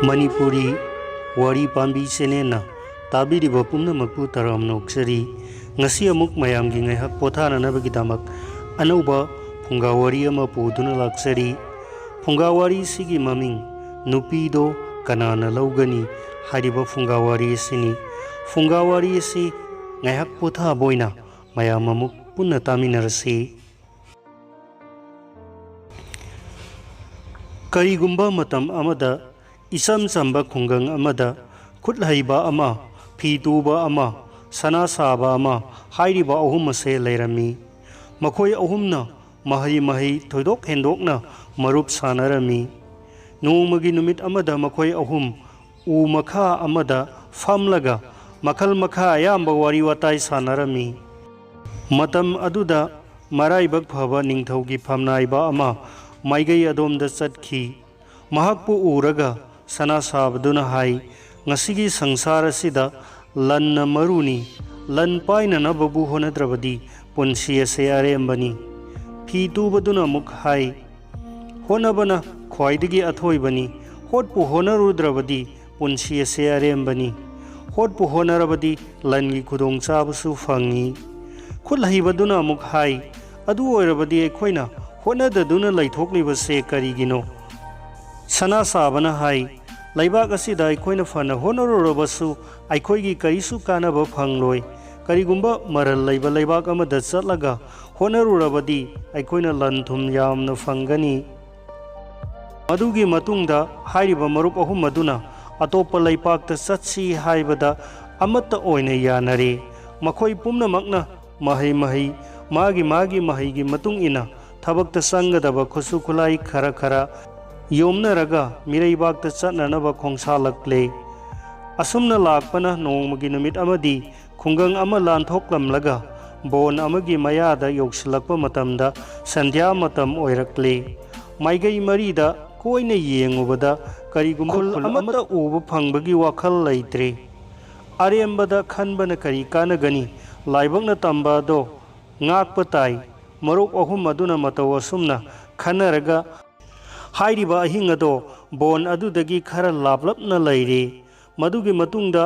मणिपुरी वारी पांबी चेनेना ताबीरिबा पुम्नमकपु तराम नोक्सरी ngasi amuk mayam gi ngai hak pothana nabagidamak anauba phunga wari ama puduna laksari phunga wari sigi maming nupi do kanana laugani hariba phunga wari sini phunga wari si ngai hak potha boina mayam amuk punna taminarasi karigumba matam amada isam samba khungang amada khutlhaiba ama phituba ama sana saba ama hairiba ahum ase leirami makhoi ahumna mahi mahi thoidok hendokna marup sanarami nongmagi numit amada makhoi ahum u makha amada famlaga makhal makha ayamba wari watai sanarami matam aduda maraibak phaba ningthaugi phamnaiba ama maigai adomda chatkhi mahakpu uraga sana sabduna hai ngasigi sangsara sida lanna maruni lan paina na babu honadrabadi punsi ase arembani phi tubaduna muk hai honabana khwaidagi athoibani hotpu honarudrabadi punsi ase arembani hotpu honarabadi langi khudong chabusu fangi khulhaibaduna muk hai adu oirabadi ekhoina honadaduna laithokliba se karigino sana sabana hai laibak asida aikoina fana honororobasu aikoigi karisu kanaba phangloi karigumba maral laiba laibak amada chatlaga honorurabadi aikoina lanthum yamna phangani madugi matungda hairiba marup ahum maduna atopa laipakta chatsi haibada amata oina yanare makhoi pumnamakna mahai mahai magi mahai matung ina thabakta sangadaba khusu khulai khara khara yomnaraga miraibakta chatnanaba khongsalakle asumna lakpana nongmagi numit amadi khungang ama lanthoklamlaga bon amagi mayada yoksilakpa matamda sandhya matam oirakle maigai marida koina yengubada karigumba amata uba phangbagi wakhal leitre arembada khanbana kari kanagani laibakna tamba do ngakpa tai maruk ahum aduna mataw asumna khanaraga hairiba ahing ado bon adudagi khara laplapna leire madugi matungda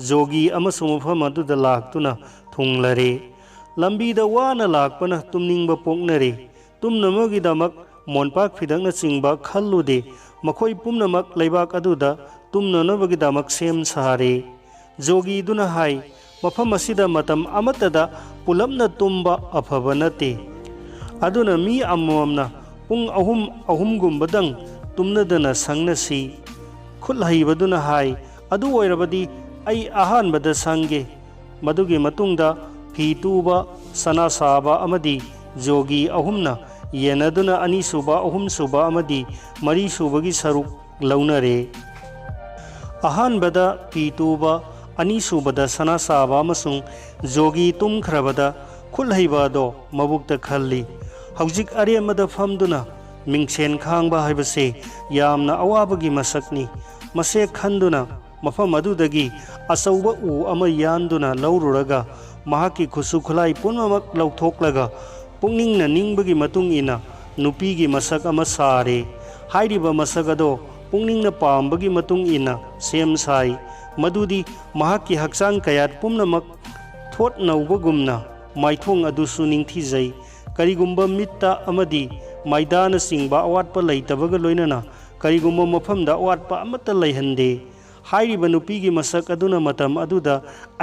jogi amasung mafam aduda laktuna thunglare lambida wana lakpana tumningba poknare tumnamagi damak monpak phidangna chingba khallude makhoi pumnamak leibak aduda tumnanabagi damak sem sahare jogi duna hai mafam asida matam amatada pulapna tumba afaba nate aduna mi amamna pung ahum gumbadang tumnadana sangnasi khulhaibaduna hai adu oirabadi ai ahanbada sange madugi matungda phi tuba sana saba amadi jogi ahumna yenaduna ani suba ahum suba amadi mari subagi saruk launare ahanbada phi tuba ani subada sana saba amasung jogi tumkhrabada khulhaibado mabukta khalli हौजिक अरेमदा फमदुना मिंगसेन खांगबा हाइबसे यामना अवाबगी मसकनी मसे खंदुना मफम अदुदगी असौबा उ अमा यानदुना लौरुरगा महाकी खुसु खुलाई पुनमक लौथोकलगा पुंगनिंगना निंगबगी मतुंग इना नुपीगी मसक अमा सारे हाइरिबा मसक अदो पुंगनिंगना पामबगी मतुंग इना सेम साई मदुदी महाकी हक्चांग कयात पुमनमक थोट नौबगुमना माइथोंग अदुसु निंगथीजै karigumba mitta amadi maidana singba awatpa leitabaga loinana karigumba mafamda awatpa amata leihande hairiba nupigi masak aduna matam aduda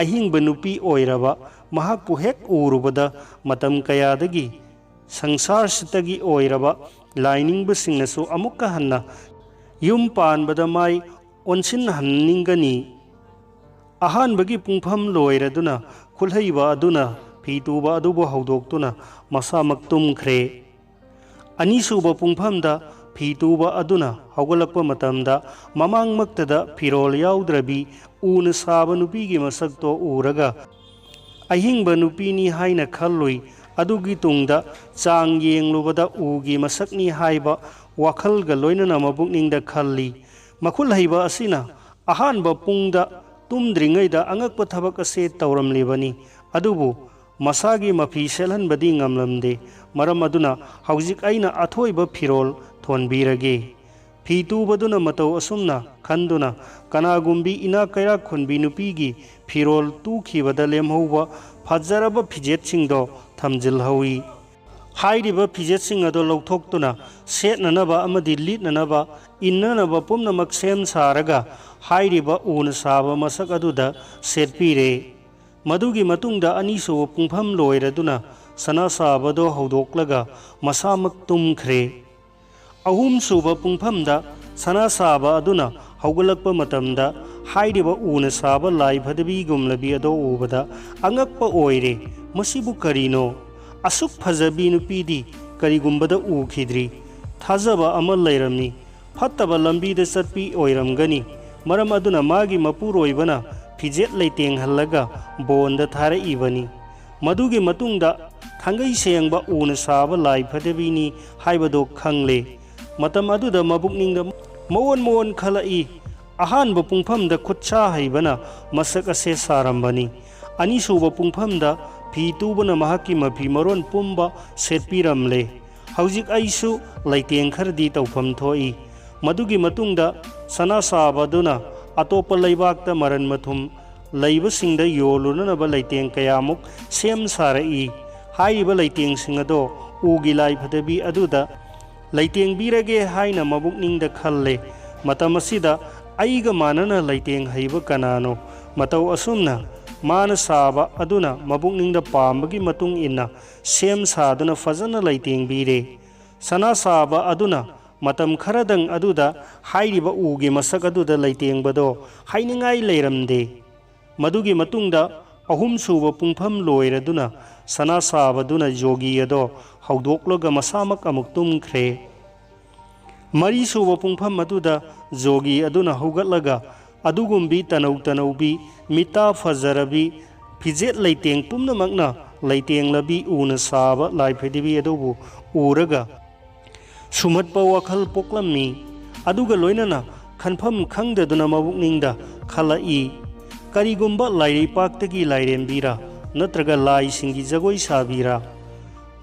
ahingba nupi oiraba mahakpu hek urubada matam kayadagi sangsar sitagi oiraba lainingba singnasu amukka hanna yum panbada mai onsin hanningani ahanbagi pungpham loiraduna khulhaiba aduna phituba adubu haudoktuna masa maktum khre anisuba pungphamda phituba aduna haugalakpa matamda mamang maktada phirol yaudrabi una saba nupigi masakto uraga ahingba nupini haina khalloi adugi tungda chang yenglubada ugi masakni haiba wakhalga loinana mabukningda khalli makhul haiba asina ahanba pungda tumdringaida angakpa thabak ase tawramlibani adubu masagi mafi selhan badi ngamlamde maram aduna hauzik aina athoiba phirol thonbirage ꯐꯤ ꯇꯨꯕꯗꯨꯅ ꯃꯇꯧ ꯑꯁꯨꯝꯅ ꯈꯟꯗꯨꯅ ꯀꯅꯥꯒꯨꯝꯕꯤ ꯏꯅꯥ ꯀꯩꯔꯥꯛ ꯈꯨꯟꯕꯤ ꯅꯨꯄꯤꯒꯤ ꯐꯤꯔꯣꯜ ꯇꯨꯈꯤꯕꯗ ꯂꯦꯝꯍꯧꯕ ꯐꯖꯔꯕ ꯐꯤꯖꯦꯠꯁꯤꯡꯗꯣ ꯊꯝꯖꯤꯜꯍꯧꯏ꯫ ꯍꯥꯏꯔꯤꯕ ꯐꯤꯖꯦꯠꯁꯤꯡ ꯑꯗꯣ ꯂꯧꯊꯣꯛꯇꯨꯅ ꯁꯦꯠꯅꯅꯕ ꯑꯃꯗꯤ ꯂꯤꯠꯅꯅꯕ ꯏꯟꯅꯅꯕ ꯄꯨꯝꯅꯃꯛ ꯁꯦꯝ ꯁꯥꯔꯒ ꯍꯥꯏꯔꯤꯕ ꯎꯅ ꯁꯥꯕ ꯃꯁꯛ ꯑꯗꯨꯗ ꯁꯦꯠꯄꯤꯔꯦ꯫ ꯃꯗꯨꯒꯤ ꯃꯇꯨꯡꯗ ꯑꯅꯤꯁꯨꯕ ꯄꯨꯡꯐꯝ ꯂꯣꯏꯔꯗꯨꯅ ꯁꯅꯥ ꯁꯥꯕꯗꯣ ꯍꯧꯗꯣꯛꯂꯒ ꯃꯁꯥꯃꯛ ꯇꯨꯝꯈ꯭ꯔꯦ꯫ ꯑꯍꯨꯝꯁꯨꯕ ꯄꯨꯡꯐꯝꯗ ꯁꯅꯥ ꯁꯥꯕ ꯑꯗꯨꯅ ꯍꯧꯒꯠꯂꯛꯄ ꯃꯇꯝꯗ ꯍꯥꯏꯔꯤꯕ ꯎꯅ ꯁꯥꯕ ꯂꯥꯏ ꯐꯗꯤꯕꯤꯒꯨꯝꯂꯕꯤ ꯑꯗꯣ ꯎꯕꯗ ꯑꯉꯛꯄ ꯑꯣꯏꯔꯦ꯫ ꯃꯁꯤꯕꯨ ꯀꯔꯤꯅꯣ? ꯑꯁꯨꯛ ꯐꯖꯕꯤ ꯅꯨꯄꯤꯗꯤ ꯀꯔꯤꯒꯨꯝꯕꯗ ꯎꯈꯤꯗ꯭ꯔꯤ꯫ ꯊꯥꯖꯕ ꯑꯃ ꯂꯩꯔꯝꯃꯤ꯫ ꯐꯠꯇꯕ ꯂꯝꯕꯤꯗ ꯆꯠꯄꯤ ꯑꯣꯏꯔꯝꯒꯅꯤ꯫ ꯃꯔꯝ ꯑꯗꯨꯅ ꯃꯥꯒꯤ ꯃꯄꯨꯔꯣꯏꯕꯅ ꯐꯤꯖꯦꯠ ꯂꯩꯇꯦꯡꯍꯜꯂꯒ ꯕꯣꯟꯗ ꯊꯥꯔꯛꯏꯕꯅꯤ꯫ ꯃꯗꯨꯒꯤ ꯃꯇꯨꯡꯗ ꯊꯥꯡꯒꯩ ꯁꯦꯡꯕ ꯎꯅ ꯁꯥꯕ ꯂꯥꯏ ꯐꯗꯤꯕꯤꯅꯤ ꯍꯥꯏꯕꯗꯣ ꯈꯪꯂꯦ꯫ ꯃꯇꯝ ꯑꯗꯨꯗ ꯃꯕꯨꯛꯅꯤꯡꯗ ꯃꯑꯣꯟ ꯃꯑꯣꯟ ꯈꯜꯂꯛꯏ꯫ ꯑꯍꯥꯟꯕ ꯄꯨꯡꯐꯝꯗ ꯈꯨꯠꯁꯥ ꯍꯩꯕꯅ ꯃꯁꯛ ꯑꯁꯦ ꯁꯥꯔꯝꯕꯅꯤ꯫ ꯑꯅꯤꯁꯨꯕ ꯄꯨꯡꯐꯝꯗ ꯐꯤ ꯇꯨꯕꯅ ꯃꯍꯥꯛꯀꯤ ꯃꯐꯤ ꯃꯔꯣꯟ ꯄꯨꯝꯕ ꯁꯦꯠꯄꯤꯔꯝꯂꯦ꯫ ꯍꯧꯖꯤꯛ ꯑꯩꯁꯨ ꯂꯩꯇꯦꯡ ꯈꯔꯗꯤ ꯇꯧꯐꯝ ꯊꯣꯛꯏ꯫ ꯃꯗꯨꯒꯤ ꯃꯇꯨꯡꯗ ꯁꯅꯥ ꯁꯥꯕꯗꯨꯅ ꯑꯇꯣꯞꯄ ꯂꯩꯕꯥꯛꯇ ꯃꯔꯟ ꯃꯊꯨꯝ ꯂꯩꯕꯁꯤꯡꯗ ꯌꯣꯜꯂꯨꯅꯅꯕ ꯂꯩꯇꯦꯡ ꯀꯌꯥꯃꯨꯛ ꯁꯦꯝ ꯁꯥꯔꯛꯏ꯫ ꯍꯥꯏꯔꯤꯕ ꯂꯩꯇꯦꯡꯁꯤꯡ ꯑꯗꯣ ꯎꯒꯤ ꯂꯥꯏ ꯐꯗꯤꯕꯤ ꯑꯗꯨꯗ ꯂꯩꯇꯦꯡꯕꯤꯔꯒꯦ ꯍꯥꯏꯅ ꯃꯕꯨꯛꯅꯤꯡꯗ ꯈꯜꯂꯦ꯫ ꯃꯇꯝ ꯑꯁꯤꯗ ꯑꯩꯒ ꯃꯥꯟꯅꯅ ꯂꯩꯇꯦꯡ ꯍꯩꯕ ꯀꯅꯥꯅꯣ? ꯃꯇꯧ ꯑꯁꯨꯝꯅ ꯃꯥꯅ ꯁꯥꯕ ꯑꯗꯨꯅ ꯃꯕꯨꯛꯅꯤꯡꯗ ꯄꯥꯝꯕꯒꯤ ꯃꯇꯨꯡ ꯏꯟꯅ ꯁꯦꯝ ꯁꯥꯗꯨꯅ ꯐꯖꯅ ꯂꯩꯇꯦꯡꯕꯤꯔꯦ꯫ ꯁꯅꯥ ꯁꯥꯕ ꯑꯗꯨꯅ ꯃꯇꯝ ꯈꯔꯗꯪ ꯑꯗꯨꯗ ꯍꯥꯏꯔꯤꯕ ꯎꯒꯤ ꯃꯁꯛ ꯑꯗꯨꯗ ꯂꯩꯇꯦꯡꯕꯗꯣ ꯍꯩꯅꯤꯡꯉꯥꯏ ꯂꯩꯔꯝꯗꯦ꯫ ꯃꯗꯨꯒꯤ ꯃꯇꯨꯡꯗ ꯑꯍꯨꯝꯁꯨꯕ ꯄꯨꯡꯐꯝ ꯂꯣꯏꯔꯗꯨꯅ ꯁꯅꯥ ꯁꯥꯕꯗꯨꯅ ꯖꯣꯒꯤ ꯑꯗꯣ ꯍꯧꯗꯣꯛꯂꯒ ꯃꯁꯥꯃꯛ ꯑꯃꯨꯛ ꯇꯨꯝꯈ꯭ꯔꯦ꯫ ꯃꯔꯤꯁꯨꯕ ꯄꯨꯡꯐꯝ ꯑꯗꯨꯗ ꯖꯣꯒꯤ ꯑꯗꯨꯅ ꯍꯧꯒꯠꯂꯒ ꯑꯗꯨꯒꯨꯝꯕꯤ ꯇꯅꯧ ꯇꯅꯧꯕꯤ ꯃꯤꯇꯥ ꯐꯖꯔꯕꯤ ꯐꯤꯖꯦꯠ ꯂꯩꯇꯦꯡ ꯄꯨꯝꯅꯃꯛꯅ ꯂꯩꯇꯦꯡꯂꯕꯤ ꯎꯅ ꯁꯥꯕ ꯂꯥꯏ ꯐꯗꯤꯕꯤ ꯑꯗꯨꯕꯨ ꯎꯔꯒ ꯁꯨꯝꯍꯠꯄ ꯋꯥꯈꯜ ꯄꯣꯛꯂꯝꯃꯤ꯫ ꯑꯗꯨꯒ ꯂꯣꯏꯅꯅ ꯈꯟꯐꯝ ꯈꯪꯗꯗꯨꯅ ꯃꯕꯨꯛꯅꯤꯡꯗ ꯈꯜꯂꯛꯏ, ꯀꯔꯤꯒꯨꯝꯕ ꯂꯥꯏꯔꯩꯄꯥꯛꯇꯒꯤ ꯂꯥꯏꯔꯦꯝꯕꯤꯔꯥ ꯅꯠꯇ꯭ꯔꯒ ꯂꯥꯏꯁꯤꯡꯒꯤ ꯖꯒꯣꯏ ꯁꯥꯕꯤꯔꯥ?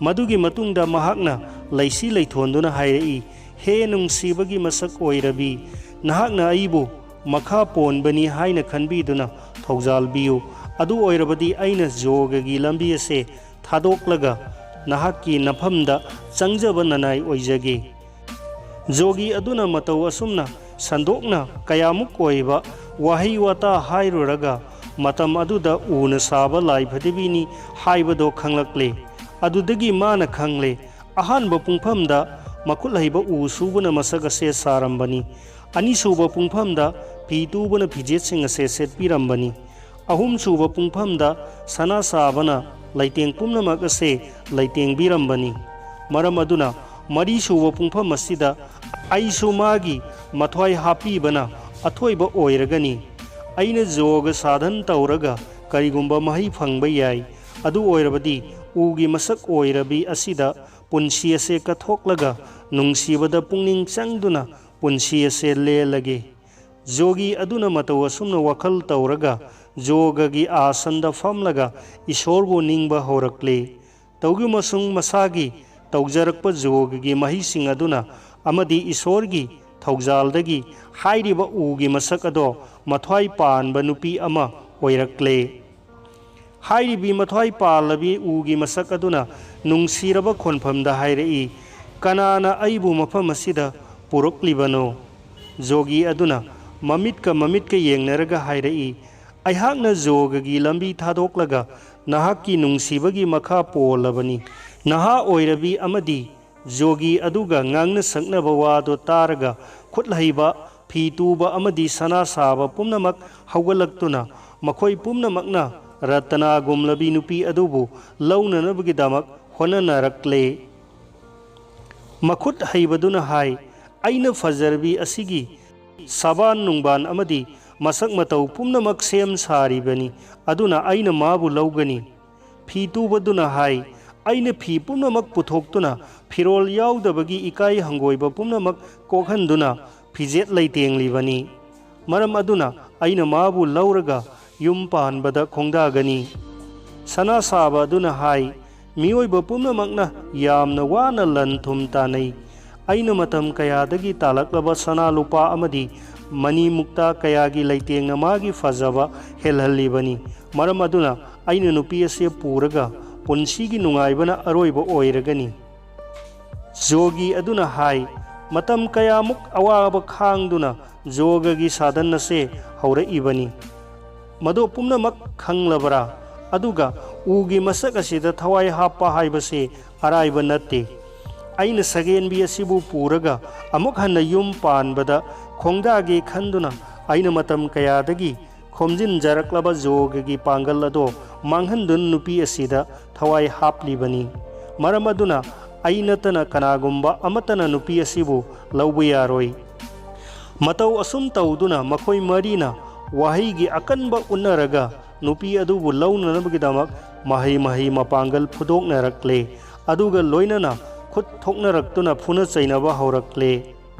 ꯃꯗꯨꯒꯤ ꯃꯇꯨꯡꯗ ꯃꯍꯥꯛꯅ ꯂꯩꯁꯤ ꯂꯩꯊꯣꯟꯗꯨꯅ ꯍꯥꯏꯔꯛꯏ, ꯍꯦ ꯅꯨꯡꯁꯤꯕꯒꯤ ꯃꯁꯛ ꯑꯣꯏꯔꯕꯤ, ꯅꯍꯥꯛꯅ ꯑꯩꯕꯨ ꯃꯈꯥ ꯄꯣꯟꯕꯅꯤ ꯍꯥꯏꯅ ꯈꯟꯕꯤꯗꯨꯅ ꯊꯧꯖꯥꯜꯕꯤꯌꯨ꯫ ꯑꯗꯨ ꯑꯣꯏꯔꯕꯗꯤ ꯑꯩꯅ ꯖꯣꯒꯒꯤ ꯂꯝꯕꯤ ꯑꯁꯦ ꯊꯥꯗꯣꯛꯂꯒ ꯅꯍꯥꯛꯀꯤ ꯅꯐꯝꯗ ꯆꯪꯖꯕ ꯅꯅꯥꯏ ꯑꯣꯏꯖꯒꯦ꯫ ꯖꯣꯒꯤ ꯑꯗꯨꯅ ꯃꯇꯧ ꯑꯁꯨꯝꯅ ꯁꯟꯗꯣꯛꯅ ꯀꯌꯥꯃꯨꯛ ꯑꯣꯏꯕ ꯋꯥꯍꯩ ꯋꯥꯇꯥ ꯍꯥꯏꯔꯨꯔꯒ ꯃꯇꯝ ꯑꯗꯨꯗ ꯎꯅ ꯁꯥꯕ ꯂꯥꯏ ꯐꯗꯤꯕꯤꯅꯤ ꯍꯥꯏꯕꯗꯣ ꯈꯪꯂꯛꯂꯦ꯫ ꯑꯗꯨꯗꯒꯤ ꯃꯥꯅ ꯈꯪꯂꯦ, ꯑꯍꯥꯟꯕ ꯄꯨꯡꯐꯝꯗ ꯃꯈꯨꯠ ꯍꯩꯕ ꯎ ꯁꯨꯕꯅ ꯃꯁꯛ ꯑꯁꯦ ꯁꯥꯔꯝꯕꯅꯤ꯫ ꯑꯅꯤꯁꯨꯕ ꯄꯨꯡꯐꯝꯗ ꯐꯤ ꯇꯨꯕꯅ ꯐꯤꯖꯦꯠꯁꯤꯡ ꯑꯁꯦ ꯁꯦꯠꯄꯤꯔꯝꯕꯅꯤ꯫ ꯑꯍꯨꯝꯁꯨꯕ ꯄꯨꯡꯐꯝꯗ ꯁꯅꯥ ꯁꯥꯕꯅ ꯂꯩꯇꯦꯡ ꯄꯨꯝꯅꯃꯛ ꯑꯁꯦ ꯂꯩꯇꯦꯡꯕꯤꯔꯝꯕꯅꯤ꯫ ꯃꯔꯝ ꯑꯗꯨꯅ ꯃꯔꯤꯁꯨꯕ ꯄꯨꯡꯐꯝ ꯑꯁꯤꯗ ꯑꯩꯁꯨ ꯃꯥꯒꯤ ꯃꯊ꯭ꯋꯥꯏ ꯍꯥꯞꯄꯤꯕꯅ ꯑꯊꯣꯏꯕ ꯑꯣꯏꯔꯒꯅꯤ꯫ ꯑꯩꯅ ꯖꯣꯒ ꯁꯥꯙꯟ ꯇꯧꯔꯒ ꯀꯔꯤꯒꯨꯝꯕ ꯃꯍꯩ ꯐꯪꯕ ꯌꯥꯏ꯫ ꯑꯗꯨ ꯑꯣꯏꯔꯕꯗꯤ ꯎꯒꯤ ꯃꯁꯛ ꯑꯣꯏꯔꯕꯤ ꯑꯁꯤꯗ ꯄꯨꯟꯁꯤ ꯑꯁꯦ ꯀꯠꯊꯣꯛꯂꯒ ꯅꯨꯡꯁꯤꯕꯗ ꯄꯨꯛꯅꯤꯡ ꯆꯪꯗꯨꯅ ꯄꯨꯟꯁꯤ ꯑꯁꯦ ꯂꯦꯜꯂꯒꯦ꯫ ꯖꯣꯒꯤ ꯑꯗꯨꯅ ꯃꯇꯧ ꯑꯁꯨꯝꯅ ꯋꯥꯈꯜ ꯇꯧꯔꯒ ꯖꯣꯒꯒꯤ ꯑꯥꯁꯟꯗ ꯐꯝꯂꯒ ꯏꯁꯣꯔꯕꯨ ꯅꯤꯡꯕ ꯍꯧꯔꯛꯂꯦ꯫ ꯇꯧꯒꯨꯝꯕꯁꯨꯡ ꯃꯁꯥꯒꯤ ꯇꯧꯖꯔꯛꯄ ꯖꯣꯒꯒꯤ ꯃꯍꯩꯁꯤꯡ ꯑꯗꯨꯅ ꯑꯃꯗꯤ ꯏꯁꯣꯔꯒꯤ ꯊꯧꯖꯥꯜꯗꯒꯤ ꯍꯥꯏꯔꯤꯕ ꯎꯒꯤ ꯃꯁꯛ ꯑꯗꯣ ꯃꯊ꯭ꯋꯥꯏ ꯄꯥꯟꯕ ꯅꯨꯄꯤ ꯑꯃ ꯑꯣꯏꯔꯛꯂꯦ꯫ ꯍꯥꯏꯔꯤꯕꯤ ꯃꯊ꯭ꯋꯥꯏ ꯄꯥꯜꯂꯕꯤ ꯎꯒꯤ ꯃꯁꯛ ꯑꯗꯨꯅ ꯅꯨꯡꯁꯤꯔꯕ ꯈꯣꯟꯐꯝꯗ ꯍꯥꯏꯔꯛꯏ, ꯀꯅꯥꯅ ꯑꯩꯕꯨ ꯃꯐꯝ ꯑꯁꯤꯗ ꯄꯨꯔꯛꯂꯤꯕꯅꯣ? ꯖꯣꯒꯤ ꯑꯗꯨꯅ ꯃꯃꯤꯠꯀ ꯌꯦꯡꯅꯔꯒ ꯍꯥꯏꯔꯛꯏ, ꯑꯩꯍꯥꯛꯅ ꯖꯣꯒꯒꯤ ꯂꯝꯕꯤ ꯊꯥꯗꯣꯛꯂꯒ ꯅꯍꯥꯛꯀꯤ ꯅꯨꯡꯁꯤꯕꯒꯤ ꯃꯈꯥ ꯄꯣꯜꯂꯕꯅꯤ꯫ ꯅꯍꯥ ꯑꯣꯏꯔꯕꯤ ꯑꯃꯗꯤ ꯖꯣꯒꯤ ꯑꯗꯨꯒ ꯉꯥꯡꯅ ꯁꯛꯅꯕ ꯋꯥꯗꯣ ꯇꯥꯔꯒ ꯈꯨꯠꯍꯩꯕ, ꯐꯤ ꯇꯨꯕ ꯑꯃꯗꯤ ꯁꯅꯥ ꯁꯥꯕ ꯄꯨꯝꯅꯃꯛ ꯍꯧꯒꯠꯂꯛꯇꯨꯅ ꯃꯈꯣꯏ ꯄꯨꯝꯅꯃꯛꯅ ꯔꯇꯅꯥꯒꯨꯝꯂꯕꯤ ꯅꯨꯄꯤ ꯑꯗꯨꯕꯨ ꯂꯧꯅꯅꯕꯒꯤꯗꯃꯛ ꯍꯣꯠꯅꯅꯔꯛꯂꯦ꯫ ꯃꯈꯨꯠ ꯍꯩꯕꯗꯨꯅ ꯍꯥꯏ, ꯑꯩꯅ ꯐꯖꯔꯕꯤ ꯑꯁꯤꯒꯤ ꯁꯕꯥꯟ ꯅꯨꯡꯕꯥꯟ ꯑꯃꯗꯤ ꯃꯁꯛ ꯃꯇꯧ ꯄꯨꯝꯅꯃꯛ ꯁꯦꯝ ꯁꯥꯔꯤꯕꯅꯤ, ꯑꯗꯨꯅ ꯑꯩꯅ ꯃꯥꯕꯨ ꯂꯧꯒꯅꯤ꯫ ꯐꯤ ꯇꯨꯕꯗꯨꯅ ꯍꯥꯏ, ꯑꯩꯅ ꯐꯤ ꯄꯨꯝꯅꯃꯛ ꯄꯨꯊꯣꯛꯇꯨꯅ ꯐꯤꯔꯣꯜ ꯌꯥꯎꯗꯕꯒꯤ ꯏꯀꯥꯏ ꯍꯪꯒꯣꯏꯕ ꯄꯨꯝꯅꯃꯛ ꯀꯣꯛꯍꯟꯗꯨꯅ ꯐꯤꯖꯦꯠ ꯂꯩꯇꯦꯡꯂꯤꯕꯅꯤ꯫ ꯃꯔꯝ ꯑꯗꯨꯅ ꯑꯩꯅ ꯃꯥꯕꯨ ꯂꯧꯔꯒ ꯌꯨꯝ ꯄꯥꯟꯕꯗ ꯈꯣꯡꯗꯥꯒꯅꯤ꯫ ꯁꯅꯥ ꯁꯥꯕ ꯑꯗꯨꯅ ꯍꯥꯏ, ꯃꯤꯑꯣꯏꯕ ꯄꯨꯝꯅꯃꯛꯅ ꯌꯥꯝꯅ ꯋꯥꯅ ꯂꯟ ꯊꯨꯝ ꯇꯥꯟꯅꯩ, ꯑꯩꯅ ꯃꯇꯝ ꯀꯌꯥꯗꯒꯤ ꯇꯥꯜꯂꯛꯂꯕ ꯁꯅꯥ ꯂꯨꯄꯥ ꯑꯃꯗꯤ ꯃꯅꯤ ꯃꯨꯛꯇꯥ ꯀꯌꯥꯒꯤ ꯂꯩꯇꯦꯡꯅ ꯃꯥꯒꯤ ꯐꯖꯕ ꯍꯦꯜꯍꯜꯂꯤꯕꯅꯤ꯫ ꯃꯔꯝ ꯑꯗꯨꯅ ꯑꯩꯅ ꯅꯨꯄꯤ ꯑꯁꯤ ꯄꯨꯔꯒ ꯄꯨꯟꯁꯤꯒꯤ ꯅꯨꯡꯉꯥꯏꯕꯅ ꯑꯔꯣꯏꯕ ꯑꯣꯏꯔꯒꯅꯤ꯫ ꯖꯣꯒꯤ ꯑꯗꯨꯅ ꯍꯥꯏ꯫ ꯃꯇꯝ ꯀꯌꯥꯃꯨꯛ ꯑꯋꯥꯕ ꯈꯥꯡꯗꯨꯅ ꯖꯣꯒꯒꯤ ꯁꯥꯗꯟ ꯑꯁꯤ ꯍꯧꯔꯛꯏꯕꯅꯤ꯫ ꯃꯗꯨ ꯄꯨꯝꯅꯃꯛ ꯈꯪꯂꯕꯔꯥ? ꯑꯗꯨꯒ ꯎꯒꯤ ꯃꯁꯛ ꯑꯁꯤꯗ ꯊꯋꯥꯏ ꯍꯥꯞꯄ ꯍꯥꯏꯕꯁꯤ ꯑꯔꯥꯏꯕ ꯅꯠꯇꯦ꯫ ꯑꯩꯅ ꯁꯒꯦꯟꯕꯤ ꯑꯁꯤꯕꯨ ꯄꯨꯔꯒ ꯑꯃꯨꯛ ꯍꯟꯅ ꯌꯨꯝ ꯄꯥꯟꯕꯗ ꯈꯣꯡꯗꯥꯒꯦ ꯈꯟꯗꯨꯅ ꯑꯩꯅ ꯃꯇꯝ ꯀꯌꯥꯗꯒꯤ ꯈꯣꯝꯖꯤꯟꯖꯔꯛꯂꯕ ꯖꯣꯒꯒꯤ ꯄꯥꯡꯒꯜ ꯑꯗꯣ ꯃꯥꯡꯍꯟꯗꯨꯅ ꯅꯨꯄꯤ ꯑꯁꯤꯗ ꯊꯋꯥꯏ ꯍꯥꯞꯂꯤꯕꯅꯤ꯫ ꯃꯔꯝ ꯑꯗꯨꯅ ꯑꯩ ꯅꯠꯇꯅ ꯀꯅꯥꯒꯨꯝꯕ ꯑꯃꯠꯇꯅ ꯅꯨꯄꯤ ꯑꯁꯤꯕꯨ ꯂꯧꯕ ꯌꯥꯔꯣꯏ꯫ ꯃꯇꯧ ꯑꯁꯨꯝ ꯇꯧꯗꯨꯅ ꯃꯈꯣꯏ ꯃꯔꯤꯅ ꯋꯥꯍꯩꯒꯤ ꯑꯀꯟꯕ ꯎꯟꯅꯔꯒ ꯅꯨꯄꯤ ꯑꯗꯨꯕꯨ ꯂꯧꯅꯅꯕꯒꯤꯗꯃꯛ ꯃꯍꯩ ꯃꯄꯥꯡꯒꯜ ꯐꯨꯗꯣꯛꯅꯔꯛꯂꯦ꯫ ꯑꯗꯨꯒ ꯂꯣꯏꯅꯅ ꯈꯨꯠ ꯊꯣꯛꯅꯔꯛꯇꯨꯅ ꯐꯨꯅ ꯆꯩꯅꯕ ꯍꯧꯔꯛꯂꯦ꯫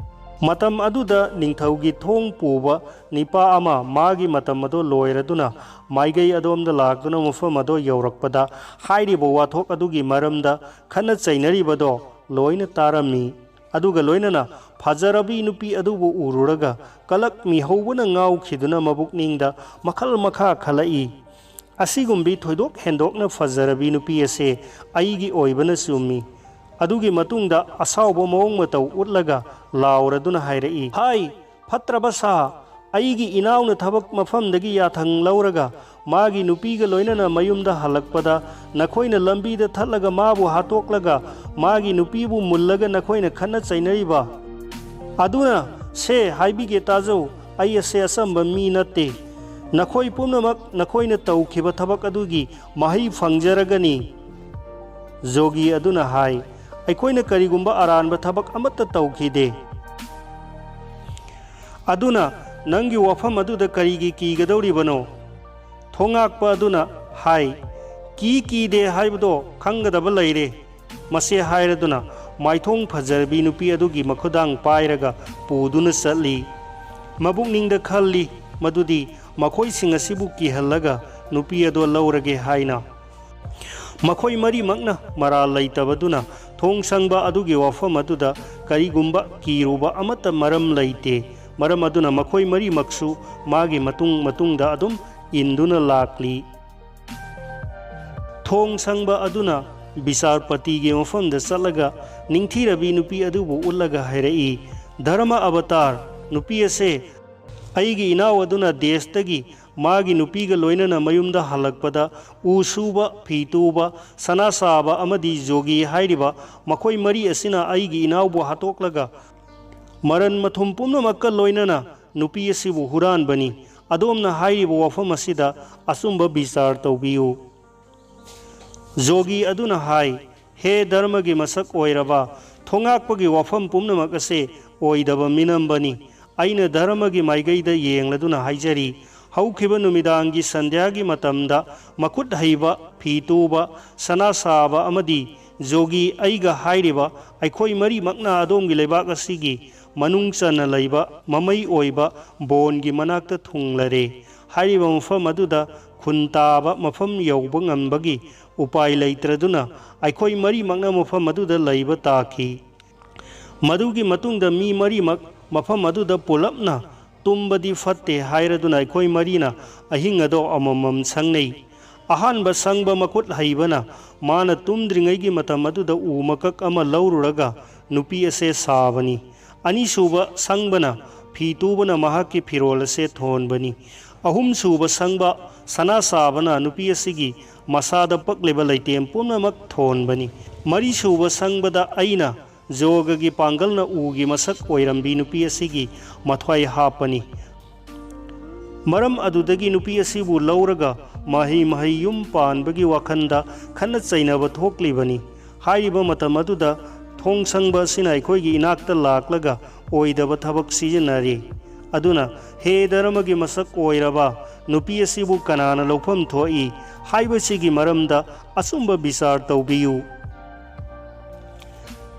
ꯃꯇꯝ ꯑꯗꯨꯗ ꯅꯤꯡꯊꯧꯒꯤ ꯊꯣꯡ ꯄꯨꯕ ꯅꯤꯄꯥ ꯑꯃ ꯃꯥꯒꯤ ꯃꯇꯝ ꯑꯗꯨ ꯂꯣꯏꯔꯗꯨꯅ ꯃꯥꯏꯀꯩ ꯑꯗꯣꯝꯗ ꯂꯥꯛꯇꯨꯅ ꯃꯐꯝ ꯑꯗꯨ ꯌꯧꯔꯛꯄꯗ ꯍꯥꯏꯔꯤꯕ ꯋꯥꯊꯣꯛ ꯑꯗꯨꯒꯤ ꯃꯔꯝꯗ ꯈꯟꯅ ꯆꯩꯅꯔꯤꯕꯗꯣ ꯂꯣꯏꯅ ꯇꯥꯔꯝꯃꯤ꯫ ꯑꯗꯨꯒ ꯂꯣꯏꯅꯅ ꯐꯖꯔꯕꯤ ꯅꯨꯄꯤ ꯑꯗꯨꯕꯨ ꯎꯔꯨꯔꯒ ꯀꯂꯛ ꯃꯤꯍꯧꯕꯅ ꯉꯥꯎꯈꯤꯗꯨꯅ ꯃꯕꯨꯛꯅꯤꯡꯗ ꯃꯈꯜ ꯃꯈꯥ ꯈꯜꯂꯛꯏ꯫ ꯑꯁꯤꯒꯨꯝꯕꯤ ꯊꯣꯏꯗꯣꯛ ꯍꯦꯟꯗꯣꯛꯅ ꯐꯖꯔꯕꯤ ꯅꯨꯄꯤ ꯑꯁꯤ ꯑꯩꯒꯤ ꯑꯣꯏꯕꯅ ꯆꯨꯝꯃꯤ꯫ ꯑꯗꯨꯒꯤ ꯃꯇꯨꯡꯗ ꯑꯁꯥꯎꯕ ꯃꯑꯣꯡ ꯃꯇꯧ ꯎꯠꯂꯒ ꯂꯥꯎꯔꯗꯨꯅ ꯍꯥꯏꯔꯛꯏ, ꯍꯥꯏ ꯐꯠꯇ꯭ꯔꯕ ꯁꯥ, ꯑꯩꯒꯤ ꯏꯅꯥꯎꯅ ꯊꯕꯛ ꯃꯐꯝꯗꯒꯤ ꯌꯥꯊꯪ ꯂꯧꯔꯒ ꯃꯥꯒꯤ ꯅꯨꯄꯤꯒ ꯂꯣꯏꯅꯅ ꯃꯌꯨꯝꯗ ꯍꯜꯂꯛꯄꯗ ꯅꯈꯣꯏꯅ ꯂꯝꯕꯤꯗ ꯊꯠꯂꯒ マꯕꯨ ꯍꯥꯠꯇꯣꯛꯂꯒ ꯃꯥꯒꯤ ꯅꯨꯄꯤꯕꯨ ꯃꯨꯜꯂꯒ ꯅꯈꯣꯏꯅ ꯈꯟꯅ ꯆꯩꯅꯔꯤꯕ ꯑꯗꯨꯅ ꯁꯦ ꯍꯥꯏꯕꯤꯒꯦ ꯇꯥꯖꯧ, ꯑꯩ ꯑꯁꯦ ꯑꯆꯝꯕ ꯃꯤ ꯅꯠꯇꯦ꯫ ꯅꯈꯣꯏ ꯄꯨꯝꯅꯃꯛ ꯅꯈꯣꯏꯅ ꯇꯧꯈꯤꯕ ꯊꯕꯛ ꯑꯗꯨꯒꯤ ꯃꯍꯩ ꯐꯪꯖꯔꯒꯅꯤ꯫ ꯖꯣꯒꯤ ꯑꯗꯨꯅ ꯍꯥꯏ, ꯑꯩꯈꯣꯏꯅ ꯀꯔꯤꯒꯨꯝꯕ ꯑꯔꯥꯟꯕ ꯊꯕꯛ ꯑꯃꯠꯇ ꯇꯧꯈꯤꯗꯦ꯫ ꯑꯗꯨꯅ ꯅꯪꯒꯤ ꯋꯥꯐꯝ ꯑꯗꯨꯗ ꯀꯔꯤꯒꯤ ꯀꯤꯒꯗꯧꯔꯤꯕꯅꯣ? ꯊꯣꯡꯉꯥꯛꯄ ꯑꯗꯨꯅ ꯍꯥꯏ, ꯀꯤꯗꯦ ꯍꯥꯏꯕꯗꯣ ꯈꯪꯒꯗꯕ ꯂꯩꯔꯦ꯫ ꯃꯁꯤ ꯍꯥꯏꯔꯗꯨꯅ ꯃꯥꯏꯊꯣꯡ ꯐꯖꯔꯕꯤ ꯅꯨꯄꯤ ꯑꯗꯨꯒꯤ ꯃꯈꯨꯗꯥꯡ ꯄꯥꯏꯔꯒ ꯄꯨꯗꯨꯅ ꯆꯠꯂꯤ꯫ ꯃꯕꯨꯛꯅꯤꯡꯗ ꯈꯜꯂꯤ ꯃꯗꯨꯗꯤ ꯃꯈꯣꯏꯁꯤꯡ ꯑꯁꯤꯕꯨ ꯀꯤꯍꯜꯂꯒ ꯅꯨꯄꯤ ꯑꯗꯣ ꯂꯧꯔꯒꯦ ꯍꯥꯏꯅ꯫ ꯃꯈꯣꯏ ꯃꯔꯤꯃꯛꯅ ꯃꯔꯥꯜ ꯂꯩꯇꯕꯗꯨꯅ ꯊꯣꯡ ꯁꯪꯕ ꯑꯗꯨꯒꯤ ꯋꯥꯐꯝ ꯑꯗꯨꯗ ꯀꯔꯤꯒꯨꯝꯕ ꯀꯤꯔꯨꯕ ꯑꯃꯠꯇ ꯃꯔꯝ ꯂꯩꯇꯦ꯫ ꯃꯔꯝ ꯑꯗꯨꯅ ꯃꯈꯣꯏ ꯃꯔꯤꯃꯛꯁꯨ ꯃꯥꯒꯤ ꯃꯇꯨꯡꯗ ꯑꯗꯨꯝ ꯏꯟꯗꯨꯅ ꯂꯥꯛꯂꯤ꯫ ꯊꯣꯡ ꯁꯪꯕ ꯑꯗꯨꯅ ꯕꯤꯆꯥꯔꯄꯇꯤꯒꯤ ꯃꯐꯝꯗ ꯆꯠꯂꯒ ꯅꯤꯡꯊꯤꯔꯕꯤ ꯅꯨꯄꯤ ꯑꯗꯨꯕꯨ ꯎꯠꯂꯒ ꯍꯥꯏꯔꯛꯏ, ꯙꯔꯃ ꯑꯕꯇꯥꯔ, ꯅꯨꯄꯤ ꯑꯁꯦ ꯑꯩꯒꯤ ꯏꯅꯥꯎ ꯑꯗꯨꯅ ꯗꯦꯁꯇꯒꯤ ꯃꯥꯒꯤ ꯅꯨꯄꯤꯒ ꯂꯣꯏꯅꯅ ꯃꯌꯨꯝꯗ ꯍꯜꯂꯛꯄꯗ ꯎ ꯁꯨꯕ, ꯐꯤ ꯇꯨꯕ, ꯁꯅꯥ ꯁꯥꯕ ꯑꯃꯗꯤ ꯖꯣꯒꯤ ꯍꯥꯏꯔꯤꯕ ꯃꯈꯣꯏ ꯃꯔꯤ ꯑꯁꯤꯅ ꯑꯩꯒꯤ ꯏꯅꯥꯎꯕꯨ ꯍꯥꯠꯇꯣꯛꯂꯒ ꯃꯔꯟ ꯃꯊꯨꯝ ꯄꯨꯝꯅꯃꯛꯀ ꯂꯣꯏꯅꯅ ꯅꯨꯄꯤ ꯑꯁꯤꯕꯨ ꯍꯨꯔꯥꯟꯕꯅꯤ꯫ ꯑꯗꯣꯝꯅ ꯍꯥꯏꯔꯤꯕ ꯋꯥꯐꯝ ꯑꯁꯤꯗ ꯑꯆꯨꯝꯕ ꯕꯤꯆꯥꯔ ꯇꯧꯕꯤꯌꯨ꯫ ꯖꯣꯒꯤ ꯑꯗꯨꯅ ꯍꯥꯏ, ꯍꯦ ꯙꯔꯃꯒꯤ ꯃꯁꯛ ꯑꯣꯏꯔꯕ, ꯊꯣꯡꯉꯥꯛꯄꯒꯤ ꯋꯥꯐꯝ ꯄꯨꯝꯅꯃꯛ ꯑꯁꯤ ꯑꯣꯏꯗꯕ ꯃꯤꯅꯝꯕꯅꯤ꯫ ꯑꯩꯅ ꯙꯔꯃꯒꯤ ꯃꯥꯏꯀꯩꯗ ꯌꯦꯡꯂꯗꯨꯅ ꯍꯥꯏꯖꯔꯤ, ꯍꯧꯈꯤꯕ ꯅꯨꯃꯤꯗꯥꯡꯒꯤ ꯁꯟꯙ꯭ꯌꯥꯒꯤ ꯃꯇꯝꯗ ꯃꯈꯨꯠ ꯍꯩꯕ, ꯐꯤ ꯇꯨꯕ, ꯁꯅꯥ ꯁꯥꯕ ꯑꯃꯗꯤ ꯖꯣꯒꯤ ꯑꯩꯒ ꯍꯥꯏꯔꯤꯕ ꯑꯩꯈꯣꯏ ꯃꯔꯤꯃꯛꯅ ꯑꯗꯣꯝꯒꯤ ꯂꯩꯕꯥꯛ ꯑꯁꯤꯒꯤ ꯃꯅꯨꯡ ꯆꯟꯅ ꯂꯩꯕ ꯃꯃꯩ ꯑꯣꯏꯕ ꯕꯣꯟꯒꯤ ꯃꯅꯥꯛꯇ ꯊꯨꯡꯂꯔꯦ꯫ ꯍꯥꯏꯔꯤꯕ ꯃꯐꯝ ꯑꯗꯨꯗ ꯈꯨꯟ ꯇꯥꯕ ꯃꯐꯝ ꯌꯧꯕ ꯉꯝꯕꯒꯤ ꯎꯄꯥꯏ ꯂꯩꯇ꯭ꯔꯗꯨꯅ ꯑꯩꯈꯣꯏ ꯃꯔꯤꯃꯛꯅ ꯃꯐꯝ ꯑꯗꯨꯗ ꯂꯩꯕ ꯇꯥꯈꯤ꯫ ꯃꯗꯨꯒꯤ ꯃꯇꯨꯡꯗ ꯃꯤ ꯃꯔꯤꯃꯛ ꯃꯐꯝ ꯑꯗꯨꯗ ꯄꯨꯂꯞꯅ ꯇꯨꯝꯕꯗꯤ ꯐꯠꯇꯦ ꯍꯥꯏꯔꯗꯨꯅ ꯑꯩꯈꯣꯏ ꯃꯔꯤꯅ ꯑꯍꯤꯡ ꯑꯗꯣ ꯑꯃꯃꯝ ꯁꯪꯅꯩ꯫ ꯑꯍꯥꯟꯕ ꯁꯪꯕ ꯃꯈꯨꯠ ꯍꯩꯕꯅ ꯃꯥꯅ ꯇꯨꯝꯗ꯭ꯔꯤꯉꯩꯒꯤ ꯃꯇꯝ ꯑꯗꯨꯗ ꯎ ꯃꯀꯛ ꯑꯃ ꯂꯧꯔꯨꯔꯒ ꯅꯨꯄꯤ ꯑꯁꯦ ꯁꯥꯕꯅꯤ꯫ ꯑꯅꯤꯁꯨꯕ ꯁꯪꯕꯅ ꯐꯤ ꯇꯨꯕꯅ ꯃꯍꯥꯛꯀꯤ ꯐꯤꯔꯣꯜ ꯑꯁꯦ ꯊꯣꯟꯕꯅꯤ꯫ ꯑꯍꯨꯝꯁꯨꯕ ꯁꯪꯕ ꯁꯅꯥ ꯁꯥꯕꯅ ꯅꯨꯄꯤ ꯑꯁꯤꯒꯤ ꯃꯁꯥꯗ ꯄꯛꯂꯤꯕ ꯂꯩꯇꯦꯝ ꯄꯨꯝꯅꯃꯛ ꯊꯣꯟꯕꯅꯤ꯫ ꯃꯔꯤꯁꯨꯕ ꯁꯪꯕꯗ ꯑꯩꯅ ꯖꯣꯒꯒꯤ ꯄꯥꯡꯒꯜꯅ ꯎꯒꯤ ꯃꯁꯛ ꯑꯣꯏꯔꯝꯕꯤ ꯅꯨꯄꯤ ꯑꯁꯤꯒꯤ ꯃꯊ꯭ꯋꯥꯏ ꯍꯥꯞꯄꯅꯤ꯫ ꯃꯔꯝ ꯑꯗꯨꯗꯒꯤ ꯅꯨꯄꯤ ꯑꯁꯤꯕꯨ ꯂꯧꯔꯒ ꯃꯍꯩ ꯌꯨꯝ ꯄꯥꯟꯕꯒꯤ ꯋꯥꯈꯟꯗ ꯈꯟꯅ ꯆꯩꯅꯕ ꯊꯣꯛꯂꯤꯕꯅꯤ꯫ ꯍꯥꯏꯔꯤꯕ ꯃꯇꯝ ꯑꯗꯨꯗ ꯊꯣꯡ ꯁꯪꯕ ꯑꯁꯤꯅ ꯑꯩꯈꯣꯏꯒꯤ ꯏꯅꯥꯛꯇ ꯂꯥꯛꯂꯒ ꯑꯣꯏꯗꯕ ꯊꯕꯛ ꯁꯤꯖꯤꯟꯅꯔꯤ꯫ ꯑꯗꯨꯅ ꯍꯦ ꯙꯔꯃꯒꯤ ꯃꯁꯛ ꯑꯣꯏꯔꯕ, ꯅꯨꯄꯤ ꯑꯁꯤꯕꯨ ꯀꯅꯥꯅ ꯂꯧꯐꯝ ꯊꯣꯛꯏ ꯍꯥꯏꯕꯁꯤꯒꯤ ꯃꯔꯝꯗ ꯑꯆꯨꯝꯕ ꯕꯤꯆꯥꯔ ꯇꯧꯕꯤꯌꯨ꯫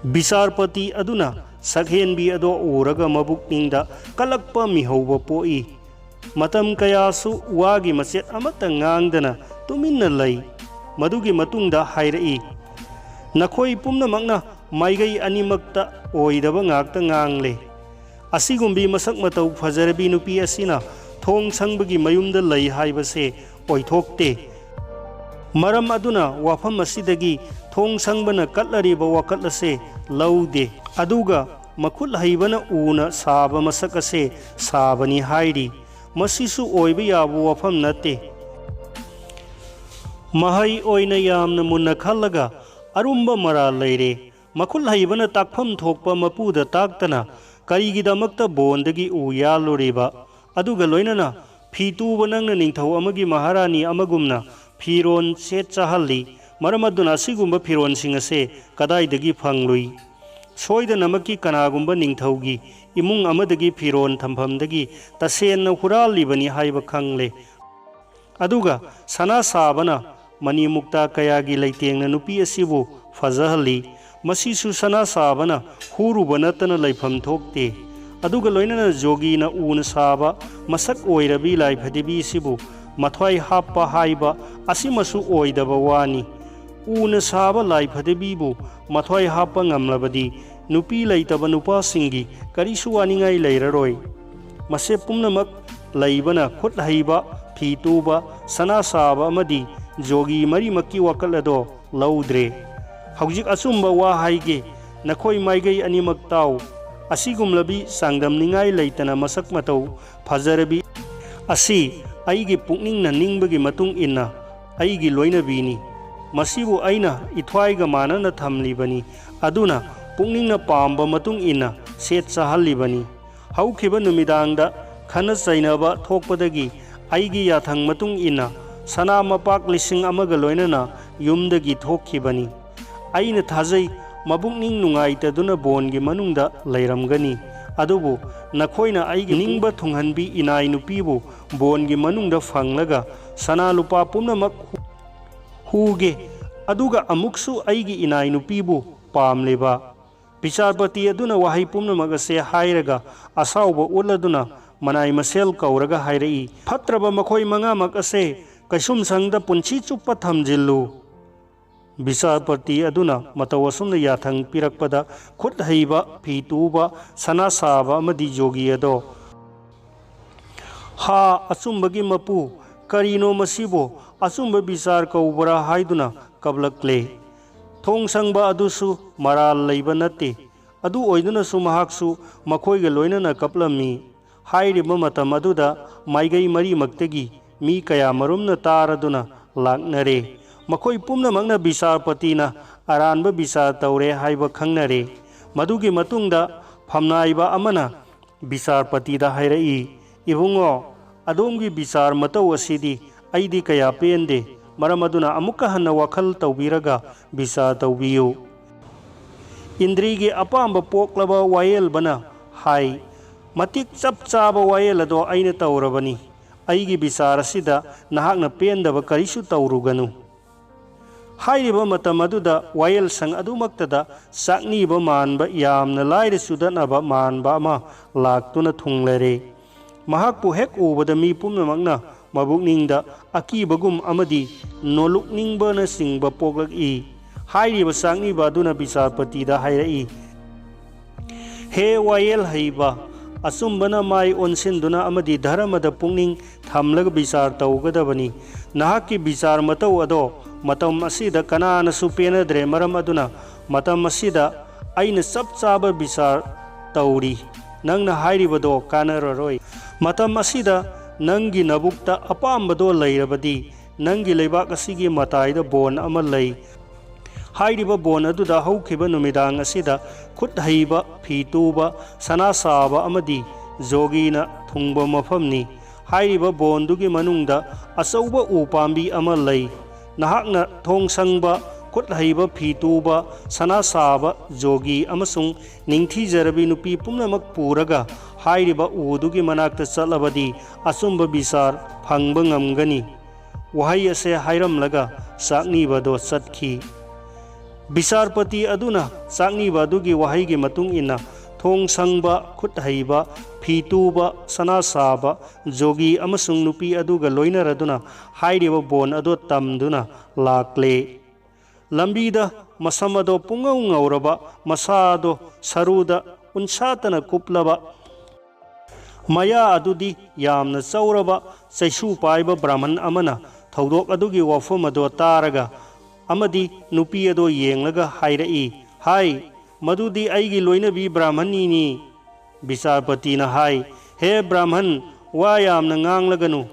ꯕꯤꯆꯥꯔꯄꯇꯤ ꯑꯗꯨꯅ ꯁꯛꯍꯦꯟꯕꯤ ꯑꯗꯣ ꯎꯔꯒ ꯃꯕꯨꯛꯅꯤꯡꯗ ꯀꯜꯂꯛꯄ ꯃꯤꯍꯧꯕ ꯄꯣꯛꯏ꯫ ꯃꯇꯝ ꯀꯌꯥꯁꯨ ꯋꯥꯒꯤ ꯃꯆꯦꯠ ꯑꯃꯠꯇ ꯉꯥꯡꯗꯅ ꯇꯨꯃꯤꯟꯅ ꯂꯩ꯫ ꯃꯗꯨꯒꯤ ꯃꯇꯨꯡꯗ ꯍꯥꯏꯔꯛꯏ, ꯅꯈꯣꯏ ꯄꯨꯝꯅꯃꯛꯅ माइगई अनिमक्ता ओइदबा ngakta ngangle asigumbi masak matau fajarabi nupi asina thong sangbagi mayumda lai haibase oithokte maram aduna wafam asidagi thong sangbana katlariba wakatlase laude aduga makul haibana una saba masak ase sabani hairi masisu oiba yabu wafam nate mahai oina yamna munna khallaga arumba mara leire makul haibana takpham thokpa mapuda taktana karigidamakta bondagi u yaluriba aduga loinana phi tuba nangna ningthau amagi maharani amagumna phiron set chahalli maramaduna sigumba phiron singase kadaidagi phanglui soida namaki kanagumba ningthaugi imung amadagi phiron thamfamdagi tasenna huralibani haiba khangle aduga sana sabana mani mukta kayagi leitengna nupi asibu fajahalli masisu sana sabana huruba natana laifam thokte aduga loinana jogi na una saba masak oirabi laifadibi sibu mathwai happa haiba asimasu oidaba wani una saba laifadibi bu mathwai happa ngamlabadi nupi laitaba nupa singi karisu waningai leiraroi mase pumnamak laibana khut haiba phi tuba sana saba amadi jogi mari makki wakalado laudre hawjik asumba wa haige nakhoi maigai animak taw asigumlabi sangdamningai leitana masak matau fajarabi asi aigi pukning na ningbagi matung inna aigi loinabini masibu aina ithwaiga manana thamlibani aduna pukning na pamba matung inna set chahalibani haukhiba numidangda khana chainaba thokpadagi aigi yathang matung inna sana mapak lising amaga loinana yumdagi thokhibani aina thajai mabukning nungaitaduna bongi manungda leiramgani adubu nakhoina aigi ningba thunghanbi inai nupibu bongi manungda phanglaga sana lupa pumnamak huge aduga amuksu aigi inai nupibu pamleba Bicharpati aduna wahai pumnamak ase hairaga asauba uladuna manai masel kauraga hairai phatraba makhoi mangamak ase kaisum sangda punchi chuppa thamjillu Bicharpati aduna matau asumna yathang pirakpada khut haiba phi tuba sana saba amadi jogi ado ha achumbagi mapu karino masibo achumba bichar kaubara haiduna kablakle thong sangba adusu maral leiba nate adu oiduna su mahaksu makhoiga loinana kaplami hairiba matam aduda maigai mari maktagi mi kaya marumna taraduna laknare makhoi pumnamakna Bicharpatina aranba bichar taure haiba khangnare madugi matungda phamnaiba amana Bicharpatida hairai ibungo adomgi bichar matau asidi aidi kaya pende maramaduna amukka hanna wakhal tawbiraga bichar tawbiyu indrigi apamba poklaba wayel bana hai matik chap chaba wayel ado aina tawrabani aigi bichar asida nahakna pendaba karisu tawruganu hairiba matam aduda wayel sang adumaktada sakniba manba yamna laire sudanaba manba ama laktuna thunglare mahakpu hek ubada mi pumnamakna mabukningda akibagum amadi nolukningbana singba poklaki hairiba sakniba aduna Bicharpatida hairai he wayel haiba achumbana mai onsinduna amadi dharamada pungning thamlaga bichar tawgadabani nahakki bichar matau ado matam asida kanana supenadre maram aduna matam asida aina chap chaba bichar tawri nangna hairibado kanararoi matam asida nangi nabukta apambado leirabadi nangi leibak asigi mataida bon ama lei hairiba bon aduda haukhiba numidang asida khut haiba phi tuba sana saba amadi jogina thungba mafamni hairiba bondugi manungda achauba upambi ama lei nahakna thong sangba khut haiba phi tuba sana saba jogi amasung ningthi jarabi nupi pumnamak puraga hairiba udugi manakta chalabadi achumba bichar phangba ngamgani wahai ase hairamlaga saknibado chatkhi Bicharpati aduna saknibadugi wahaigi matung ina thong sangba khut haiba phi tuba sana saba jogi amasung nupi aduga loinaraduna hairiba bon ado tamduna lakle ꯂꯝꯕꯤꯗ ꯃꯁꯝ ꯑꯗꯣ ꯄꯨꯡꯉꯧ ꯉꯧꯔꯕ ꯃꯁꯥꯗꯣ ꯁꯔꯨꯗ ꯎꯟꯁꯥꯇꯅ ꯀꯨꯞꯂꯕ ꯃꯌꯥ ꯑꯗꯨꯗꯤ ꯌꯥꯝꯅ ꯆꯧꯔꯕ ꯆꯩꯁꯨ ꯄꯥꯏꯕ ꯕ꯭ꯔꯥꯍꯃꯟ ꯑꯃꯅ ꯊꯧꯗꯣꯛ ꯑꯗꯨꯒꯤ ꯋꯥꯐꯝ ꯑꯗꯣ ꯇꯥꯔꯒ ꯑꯃꯗꯤ ꯅꯨꯄꯤ ꯑꯗꯣ ꯌꯦꯡꯂꯒ ꯍꯥꯏꯔꯛꯏ, ꯍꯥꯏ, ꯃꯗꯨꯗꯤ ꯑꯩꯒꯤ ꯂꯣꯏꯅꯕꯤ ꯕ꯭ꯔꯥꯍꯃꯟꯅꯤꯅꯤ꯫ ꯕꯤꯆꯥꯔꯄꯇꯤꯅ ꯍꯥꯏ, ꯍꯦ ꯕ꯭ꯔꯥꯍꯃꯟ, ꯋꯥ ꯌꯥꯝꯅ ꯉꯥꯡꯂꯒꯅꯨ,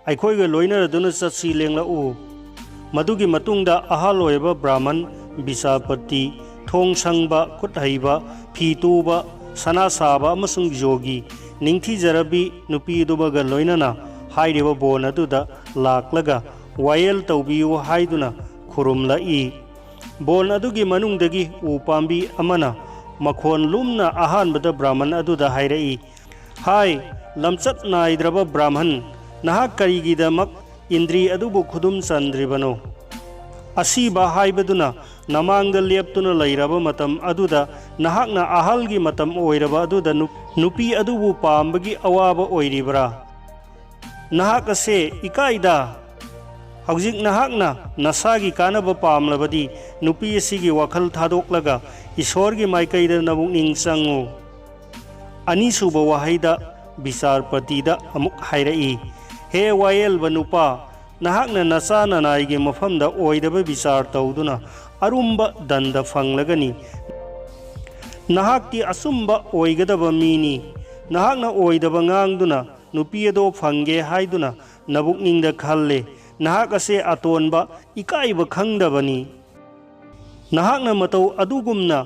ꯑꯩꯈꯣꯏꯒ ꯂꯣꯏꯅꯔꯗꯨꯅ ꯆꯠꯁꯤ, ꯂꯦꯡꯂꯛꯎ꯫ ꯃꯗꯨꯒꯤ ꯃꯇꯨꯡꯗ ꯑꯍꯜ ꯑꯣꯏꯔꯕ ꯕ꯭ꯔꯥꯍꯃꯟ ꯕꯤꯆꯥꯔꯄꯇꯤ, ꯊꯣꯡ ꯁꯪꯕ, ꯈꯨꯠ ꯍꯩꯕ, ꯐꯤ ꯇꯨꯕ, ꯁꯅꯥ ꯁꯥꯕ ꯑꯃꯁꯨꯡ ꯖꯣꯒꯤ ꯅꯤꯡꯊꯤꯖꯔꯕꯤ ꯅꯨꯄꯤꯗꯨꯃꯒ ꯂꯣꯏꯅꯅ ꯍꯥꯏꯔꯤꯕ ꯕꯣꯟ ꯑꯗꯨꯗ ꯂꯥꯛꯂꯒ ꯋꯥꯌꯦꯜ ꯇꯧꯕꯤꯌꯨ ꯍꯥꯏꯗꯨꯅ ꯈꯨꯔꯨꯝꯂꯛꯏ꯫ ꯕꯣꯟ ꯑꯗꯨꯒꯤ ꯃꯅꯨꯡꯗꯒꯤ ꯎ ꯄꯥꯝꯕꯤ ꯑꯃꯅ ꯃꯈꯣꯟ ꯂꯨꯝꯅ ꯑꯍꯥꯟꯕꯗ ꯕ꯭ꯔꯥꯍꯃꯟ ꯑꯗꯨꯗ ꯍꯥꯏꯔꯛꯏ, ꯍꯥꯏ, ꯂꯝꯆꯠ ꯅꯥꯏꯗ꯭ꯔꯕ ꯕ꯭ꯔꯥꯍꯃꯟ, ꯅꯍꯥꯛ ꯀꯔꯤꯒꯤꯗꯃꯛ ꯏꯟꯗ꯭ꯔꯤ ꯑꯗꯨꯕꯨ ꯈꯨꯗꯨꯝ ꯆꯟꯗ꯭ꯔꯤꯕꯅꯣ? ꯑꯁꯤꯕ ꯍꯥꯏꯕꯗꯨꯅ ꯅꯃꯥꯡꯗ ꯂꯦꯞꯇꯨꯅ ꯂꯩꯔꯕ ꯃꯇꯝ ꯑꯗꯨꯗ ꯅꯍꯥꯛꯅ ꯑꯍꯜꯒꯤ ꯃꯇꯝ ꯑꯣꯏꯔꯕ ꯑꯗꯨꯗ ꯅꯨꯄꯤ ꯑꯗꯨꯕꯨ ꯄꯥꯝꯕꯒꯤ ꯑꯋꯥꯕ ꯑꯣꯏꯔꯤꯕ꯭ꯔꯥ? ꯅꯍꯥꯛ ꯑꯁꯦ ꯏꯀꯥꯏꯗ! ꯍꯧꯖꯤꯛ ꯅꯍꯥꯛꯅ ꯅꯁꯥꯒꯤ ꯀꯥꯟꯅꯕ ꯄꯥꯝꯂꯕꯗꯤ ꯅꯨꯄꯤ ꯑꯁꯤꯒꯤ ꯋꯥꯈꯜ ꯊꯥꯗꯣꯛꯂꯒ ꯏꯁꯣꯔꯒꯤ ꯃꯥꯏꯀꯩꯗ ꯅꯄꯨꯛꯅꯤꯡ ꯆꯪꯉꯨ꯫ ꯑꯅꯤꯁꯨꯕ ꯋꯥꯍꯩꯗ ꯕꯤꯆꯥꯔꯄꯇꯤꯗ ꯑꯃꯨꯛ ꯍꯥꯏꯔꯛꯏ, ꯍꯦ ꯋꯥꯌꯦꯜꯕ ꯅꯨꯄꯥ, ꯅꯍꯥꯛꯅ ꯅꯆꯥ ꯅꯅꯥꯏꯒꯤ ꯃꯐꯝꯗ ꯑꯣꯏꯗꯕ ꯕꯤꯆꯥꯔ ꯇꯧꯗꯨꯅ ꯑꯔꯨꯝꯕ ꯗꯟꯗ ꯐꯪꯂꯒꯅꯤ꯫ ꯅꯍꯥꯛꯇꯤ ꯑꯆꯨꯝꯕ ꯑꯣꯏꯒꯗꯕ ꯃꯤꯅꯤ꯫ ꯅꯍꯥꯛꯅ ꯑꯣꯏꯗꯕ ꯉꯥꯡꯗꯨꯅ ꯅꯨꯄꯤ ꯑꯗꯣ ꯐꯪꯒꯦ ꯍꯥꯏꯗꯨꯅ ꯅꯕꯨꯛꯅꯤꯡꯗ ꯈꯜꯂꯦ꯫ ꯅꯍꯥꯛ ꯑꯁꯦ ꯑꯇꯣꯟꯕ, ꯏꯀꯥꯏꯕ ꯈꯪꯗꯕꯅꯤ꯫ ꯅꯍꯥꯛꯅ ꯃꯇꯧ ꯑꯗꯨꯒꯨꯝꯅ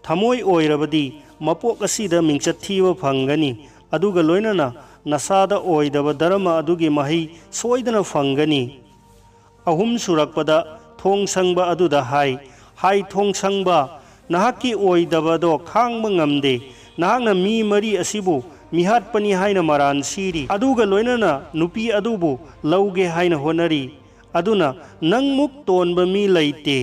ꯊꯃꯣꯏ ꯑꯣꯏꯔꯕꯗꯤ ꯃꯄꯣꯛ ꯑꯁꯤꯗ ꯃꯤꯡꯆꯠ ꯊꯤꯕ ꯐꯪꯒꯅꯤ, ꯑꯗꯨꯒ ꯂꯣꯏꯅꯅ ꯅꯁꯥꯗ ꯑꯣꯏꯗꯕ ꯙꯔꯃ ꯑꯗꯨꯒꯤ ꯃꯍꯩ ꯁꯣꯏꯗꯅ ꯐꯪꯒꯅꯤ꯫ ꯑꯍꯨꯝ ꯁꯨꯔꯛꯄꯗ ꯊꯣꯡ ꯁꯪꯕ ꯑꯗꯨꯗ ꯍꯥꯏ, ꯍꯥꯏ ꯊꯣꯡ ꯁꯪꯕ, ꯅꯍꯥꯛꯀꯤ ꯑꯣꯏꯗꯕꯗꯣ ꯈꯥꯡꯕ ꯉꯝꯗꯦ꯫ ꯅꯍꯥꯛꯅ ꯃꯤ ꯃꯔꯤ ꯑꯁꯤꯕꯨ ꯃꯤꯍꯥꯠꯄꯅꯤ ꯍꯥꯏꯅ ꯃꯔꯥꯟ ꯁꯤꯔꯤ, ꯑꯗꯨꯒ ꯂꯣꯏꯅꯅ ꯅꯨꯄꯤ ꯑꯗꯨꯕꯨ ꯂꯧꯒꯦ ꯍꯥꯏꯅ ꯍꯣꯠꯅꯔꯤ, ꯑꯗꯨꯅ ꯅꯪꯃꯨꯛ ꯇꯣꯟꯕ ꯃꯤ ꯂꯩꯇꯦ꯫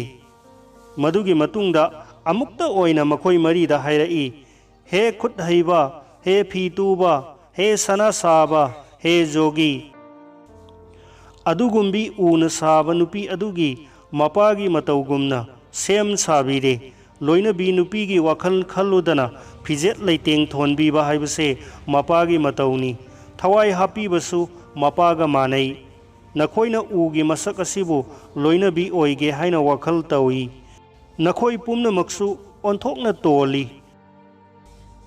ꯃꯗꯨꯒꯤ ꯃꯇꯨꯡꯗ ꯑꯃꯨꯛꯇ ꯑꯣꯏꯅ ꯃꯈꯣꯏ ꯃꯔꯤꯗ ꯍꯥꯏꯔꯛꯏ, ꯍꯦ ꯈꯨꯠ ꯍꯩꯕ, ꯍꯦ ꯐꯤ ꯇꯨꯕ, ꯍꯦ ꯁꯅꯥ ꯁꯥꯕ, ꯍꯦ ꯖꯣꯒꯤ, ꯑꯗꯨꯒꯨꯝꯕꯤ ꯎꯅ ꯁꯥꯕ ꯅꯨꯄꯤ ꯑꯗꯨꯒꯤ ꯃꯄꯥꯒꯤ ꯃꯇꯧꯒꯨꯝꯅ ꯁꯦꯝ ꯁꯥꯕꯤꯔꯦ꯫ ꯂꯣꯏꯅꯕꯤ ꯅꯨꯄꯤꯒꯤ ꯋꯥꯈꯜ ꯈꯜꯂꯨꯗꯅ ꯐꯤꯖꯦꯠ ꯂꯩꯇꯦꯡ ꯊꯣꯟꯕꯤꯕ ꯍꯥꯏꯕꯁꯦ ꯃꯄꯥꯒꯤ ꯃꯇꯧꯅꯤ꯫ ꯊꯋꯥꯏ ꯍꯥꯞꯄꯤꯕꯁꯨ ꯃꯄꯥꯒ ꯃꯥꯟꯅꯩ꯫ ꯅꯈꯣꯏꯅ ꯎꯒꯤ ꯃꯁꯛ ꯑꯁꯤꯕꯨ ꯂꯣꯏꯅꯕꯤ ꯑꯣꯏꯒꯦ ꯍꯥꯏꯅ ꯋꯥꯈꯜ ꯇꯧꯏ, ꯅꯈꯣꯏ ꯄꯨꯝꯅꯃꯛꯁꯨ ꯑꯣꯟꯊꯣꯛꯅ ꯇꯣꯜꯂꯤ꯫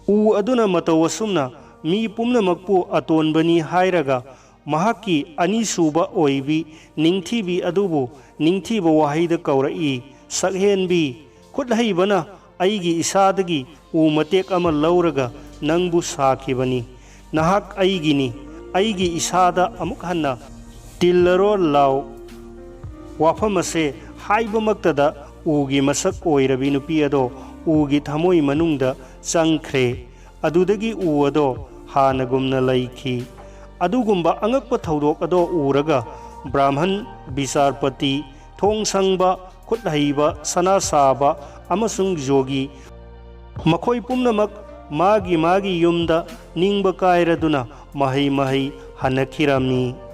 ꯎ ꯑꯗꯨꯅ ꯃꯇꯧ ꯑꯁꯨꯝꯅ ꯃꯤ ꯄꯨꯝꯅꯃꯛꯄꯨ ꯑꯇꯣꯟꯕꯅꯤ ꯍꯥꯏꯔꯒ ꯃꯍꯥꯛꯀꯤ ꯑꯅꯤꯁꯨꯕ ꯑꯣꯏꯕꯤ ꯅꯤꯡꯊꯤꯕꯤ ꯑꯗꯨꯕꯨ ꯅꯤꯡꯊꯤꯕ ꯋꯥꯍꯩꯗ ꯀꯧꯔꯛꯏ, ꯁꯛꯍꯦꯟꯕꯤ, ꯈꯨꯠꯍꯩꯕꯅ ꯑꯩꯒꯤ ꯏꯁꯥꯗꯒꯤ ꯎ ꯃꯇꯦꯛ ꯑꯃ ꯂꯧꯔꯒ ꯅꯪꯕꯨ ꯁꯥꯈꯤꯕꯅꯤ꯫ ꯅꯍꯥꯛ ꯑꯩꯒꯤꯅꯤ, ꯑꯩꯒꯤ ꯏꯁꯥꯗ ꯑꯃꯨꯛ ꯍꯟꯅ ꯇꯤꯜꯂꯔꯣ ꯂꯥꯎ꯫ ꯋꯥꯐꯝ ꯑꯁꯦ ꯍꯥꯏꯕꯃꯛꯇꯗ ꯎꯒꯤ ꯃꯁꯛ ꯑꯣꯏꯔꯕꯤ ꯅꯨꯄꯤ ꯑꯗꯣ ꯎꯒꯤ ꯊꯃꯣꯏ ꯃꯅꯨꯡꯗ ꯆꯪꯈ꯭ꯔꯦ꯫ ꯑꯗꯨꯗꯒꯤ ꯎ ꯑꯗꯣ ꯍꯥꯟꯅꯒꯨꯝꯅ ꯂꯩꯈꯤ꯫ ꯑꯗꯨꯒꯨꯝꯕ ꯑꯉꯛꯄ ꯊꯧꯗꯣꯛ ꯑꯗꯣ ꯎꯔꯒ ꯕ꯭ꯔꯥꯍꯃꯟ ꯕꯤꯆꯥꯔꯄꯇꯤ, ꯊꯣꯡ ꯁꯪꯕ, ꯈꯨꯠ ꯍꯩꯕ, ꯁꯅꯥ ꯁꯥꯕ ꯑꯃꯁꯨꯡ ꯖꯣꯒꯤ ꯃꯈꯣꯏ ꯄꯨꯝꯅꯃꯛ ꯃꯥꯒꯤ ꯃꯥꯒꯤ ꯌꯨꯝꯗ ꯅꯤꯡꯕ ꯀꯥꯏꯔꯗꯨꯅ ꯃꯍꯩ ꯍꯟꯅꯈꯤꯔꯝꯃꯤ꯫